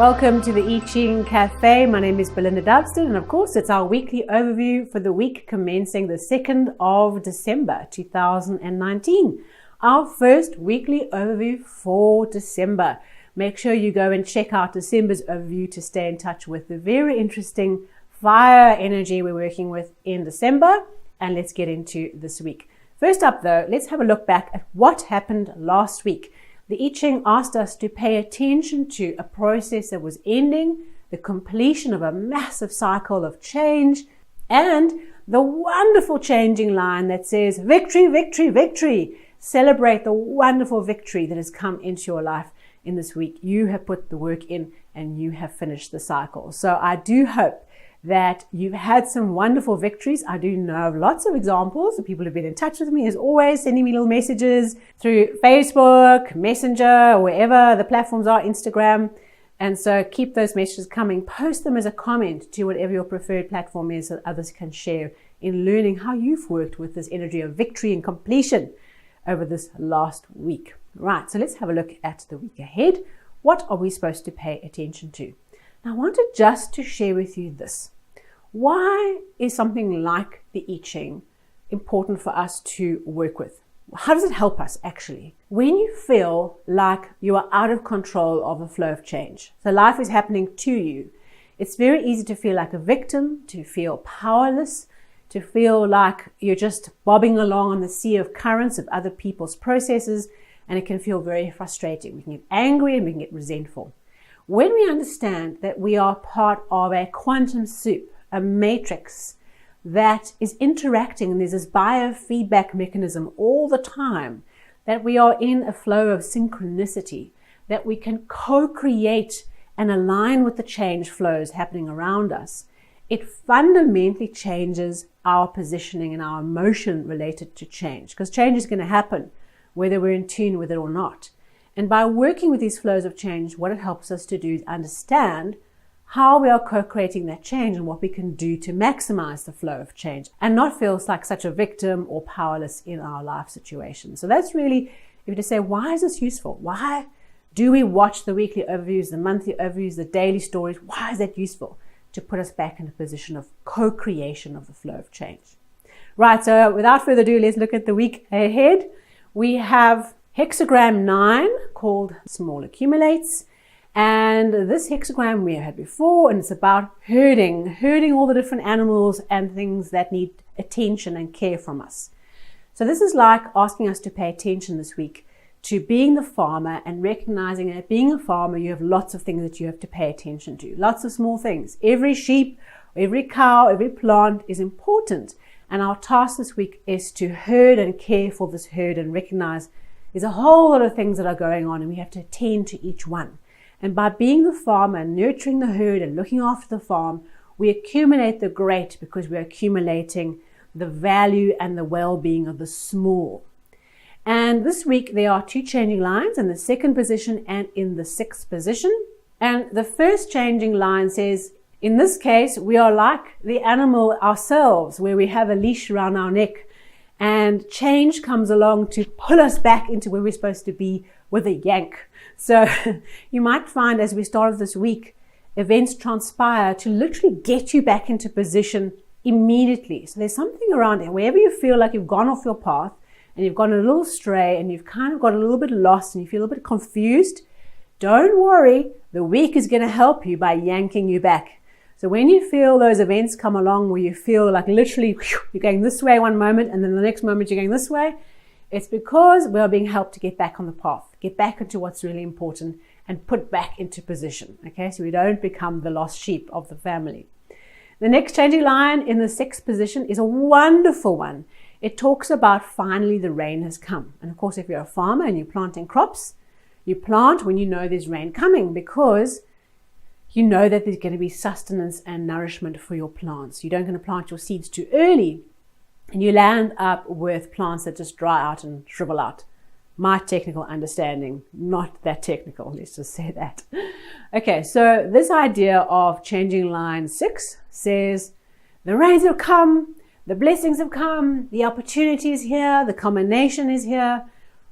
Welcome to the I Ching Cafe. My name is Belinda Dubston, and of course it's our weekly overview for the week commencing the 2nd of December 2019. Our first weekly overview for December. Make sure you go and check out December's overview to stay in touch with the very interesting fire energy we're working with in December. And let's get into this week. First up though, let's have a look back at what happened last week. The I Ching asked us to pay attention to a process that was ending, the completion of a massive cycle of change, and the wonderful changing line that says, victory, victory, victory. Celebrate the wonderful victory that has come into your life in this week. You have put the work in and you have finished the cycle. So I do hope that you've had some wonderful victories. I do know of lots of examples of people who've been in touch with me, as always, sending me little messages through Facebook, Messenger, or wherever the platforms are, Instagram. And so keep those messages coming. Post them as a comment to whatever your preferred platform is so that others can share in learning how you've worked with this energy of victory and completion over this last week. Right, so let's have a look at the week ahead. What are we supposed to pay attention to? Now, I wanted just to share with you this. Why is something like the I Ching important for us to work with? How does it help us actually? When you feel like you are out of control of the flow of change, so life is happening to you, it's very easy to feel like a victim, to feel powerless, to feel like you're just bobbing along on the sea of currents of other people's processes, and it can feel very frustrating. We can get angry and we can get resentful. When we understand that we are part of a quantum soup, a matrix that is interacting, and there's this biofeedback mechanism all the time, that we are in a flow of synchronicity, that we can co-create and align with the change flows happening around us, it fundamentally changes our positioning and our emotion related to change, because change is going to happen whether we're in tune with it or not. And by working with these flows of change, what it helps us to do is understand how we are co-creating that change and what we can do to maximize the flow of change and not feel like such a victim or powerless in our life situation. So that's really, if you just say, why is this useful? Why do we watch the weekly overviews, the monthly overviews, the daily stories? Why is that useful? To put us back in a position of co-creation of the flow of change. Right, so without further ado, let's look at the week ahead. We have Hexagram 9 called Small Accumulates, and this hexagram we had before, and it's about herding all the different animals and things that need attention and care from us. So this is like asking us to pay attention this week to being the farmer and recognizing that being a farmer, you have lots of things that you have to pay attention to, lots of small things. Every sheep, every cow, every plant is important, and our task this week is to herd and care for this herd and recognize there's a whole lot of things that are going on and we have to attend to each one. And by being the farmer and nurturing the herd and looking after the farm, we accumulate the great because we're accumulating the value and the well-being of the small. And this week there are two changing lines in the 2nd position and in the 6th position. And the first changing line says, in this case, we are like the animal ourselves, where we have a leash around our neck. And change comes along to pull us back into where we're supposed to be with a yank. So you might find as we start this week, events transpire to literally get you back into position immediately. So there's something around it. Wherever you feel like you've gone off your path and you've gone a little stray and you've kind of got a little bit lost and you feel a bit confused, don't worry. The week is going to help you by yanking you back. So when you feel those events come along where you feel like literally you're going this way one moment and then the next moment you're going this way, it's because we are being helped to get back on the path, get back into what's really important and put back into position. Okay, so we don't become the lost sheep of the family. The next changing line in the 6th position is a wonderful one. It talks about finally the rain has come. And of course, if you're a farmer and you're planting crops, you plant when you know there's rain coming because you know that there's going to be sustenance and nourishment for your plants. You don't going to plant your seeds too early and you land up with plants that just dry out and shrivel out. My technical understanding, not that technical, let's just say that. Okay, so this idea of changing line 6 says the rains have come, the blessings have come, the opportunity is here, the combination is here.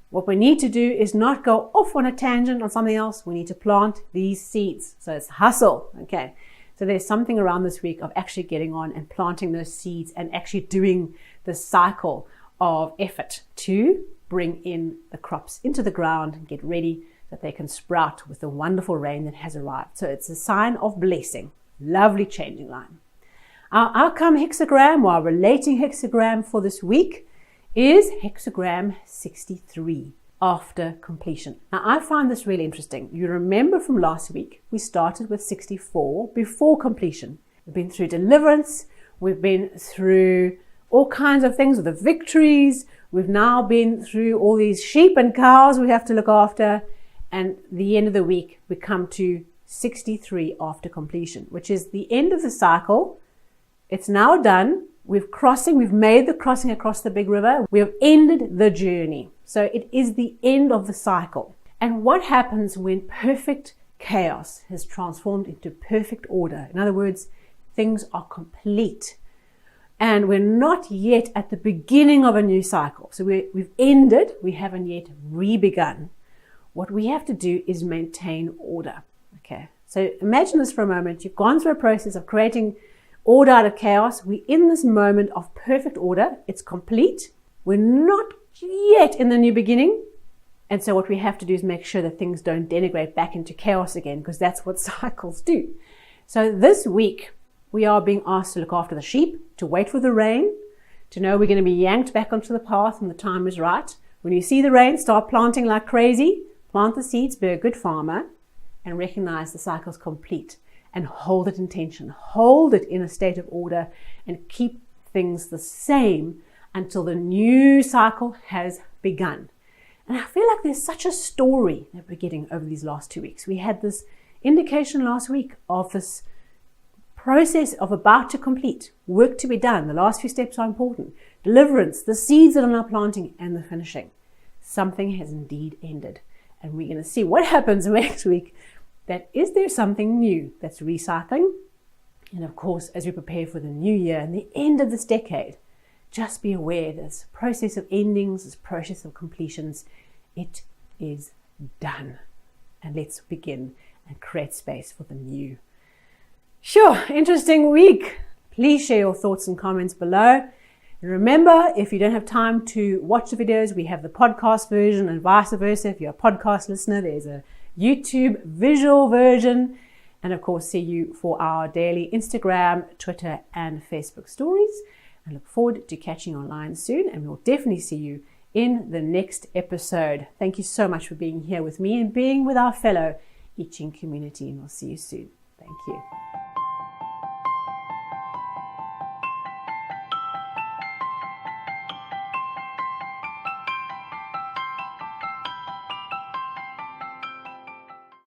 What we need to do is not go off on a tangent on something else. We need to plant these seeds. So it's hustle. Okay. So there's something around this week of actually getting on and planting those seeds and actually doing the cycle of effort to bring in the crops into the ground and get ready that they can sprout with the wonderful rain that has arrived. So it's a sign of blessing. Lovely changing line. Our outcome hexagram, or our relating hexagram for this week, is hexagram 63, after completion. Now I find this really interesting. You remember from last week, we started with 64 before completion. We've been through deliverance, we've been through all kinds of things with the victories, we've now been through all these sheep and cows we have to look after, and the end of the week we come to 63 after completion, which is the end of the cycle. It's now done. We've made the crossing across the big river. We have ended the journey. So it is the end of the cycle. And what happens when perfect chaos has transformed into perfect order? In other words, things are complete. And we're not yet at the beginning of a new cycle. So we've ended, we haven't yet re-begun. What we have to do is maintain order. Okay. So imagine this for a moment. You've gone through a process of creating order out of chaos. We're in this moment of perfect order. It's complete. We're not yet in the new beginning. And so what we have to do is make sure that things don't denigrate back into chaos again, because that's what cycles do. So this week, we are being asked to look after the sheep, to wait for the rain, to know we're going to be yanked back onto the path when the time is right. When you see the rain, start planting like crazy. Plant the seeds, be a good farmer, and recognize the cycle's complete. And hold it in tension, hold it in a state of order, and keep things the same until the new cycle has begun. And I feel like there's such a story that we're getting over these last 2 weeks. We had this indication last week of this process of about to complete, work to be done. The last few steps are important. Deliverance, the seeds that are now planting, and the finishing. Something has indeed ended. And we're going to see what happens next week. That is there something new that's recycling? And of course, as we prepare for the new year and the end of this decade, just be aware this process of endings, this process of completions, it is done. And let's begin and create space for the new. Sure, interesting week. Please share your thoughts and comments below. And remember, if you don't have time to watch the videos, we have the podcast version, and vice versa. If you're a podcast listener, there's a YouTube visual version. And of course, see you for our daily Instagram, Twitter, and Facebook stories. I look forward to catching you online soon, and we'll definitely see you in the next episode. Thank you so much for being here with me and being with our fellow I Ching community, and we'll see you soon. Thank you.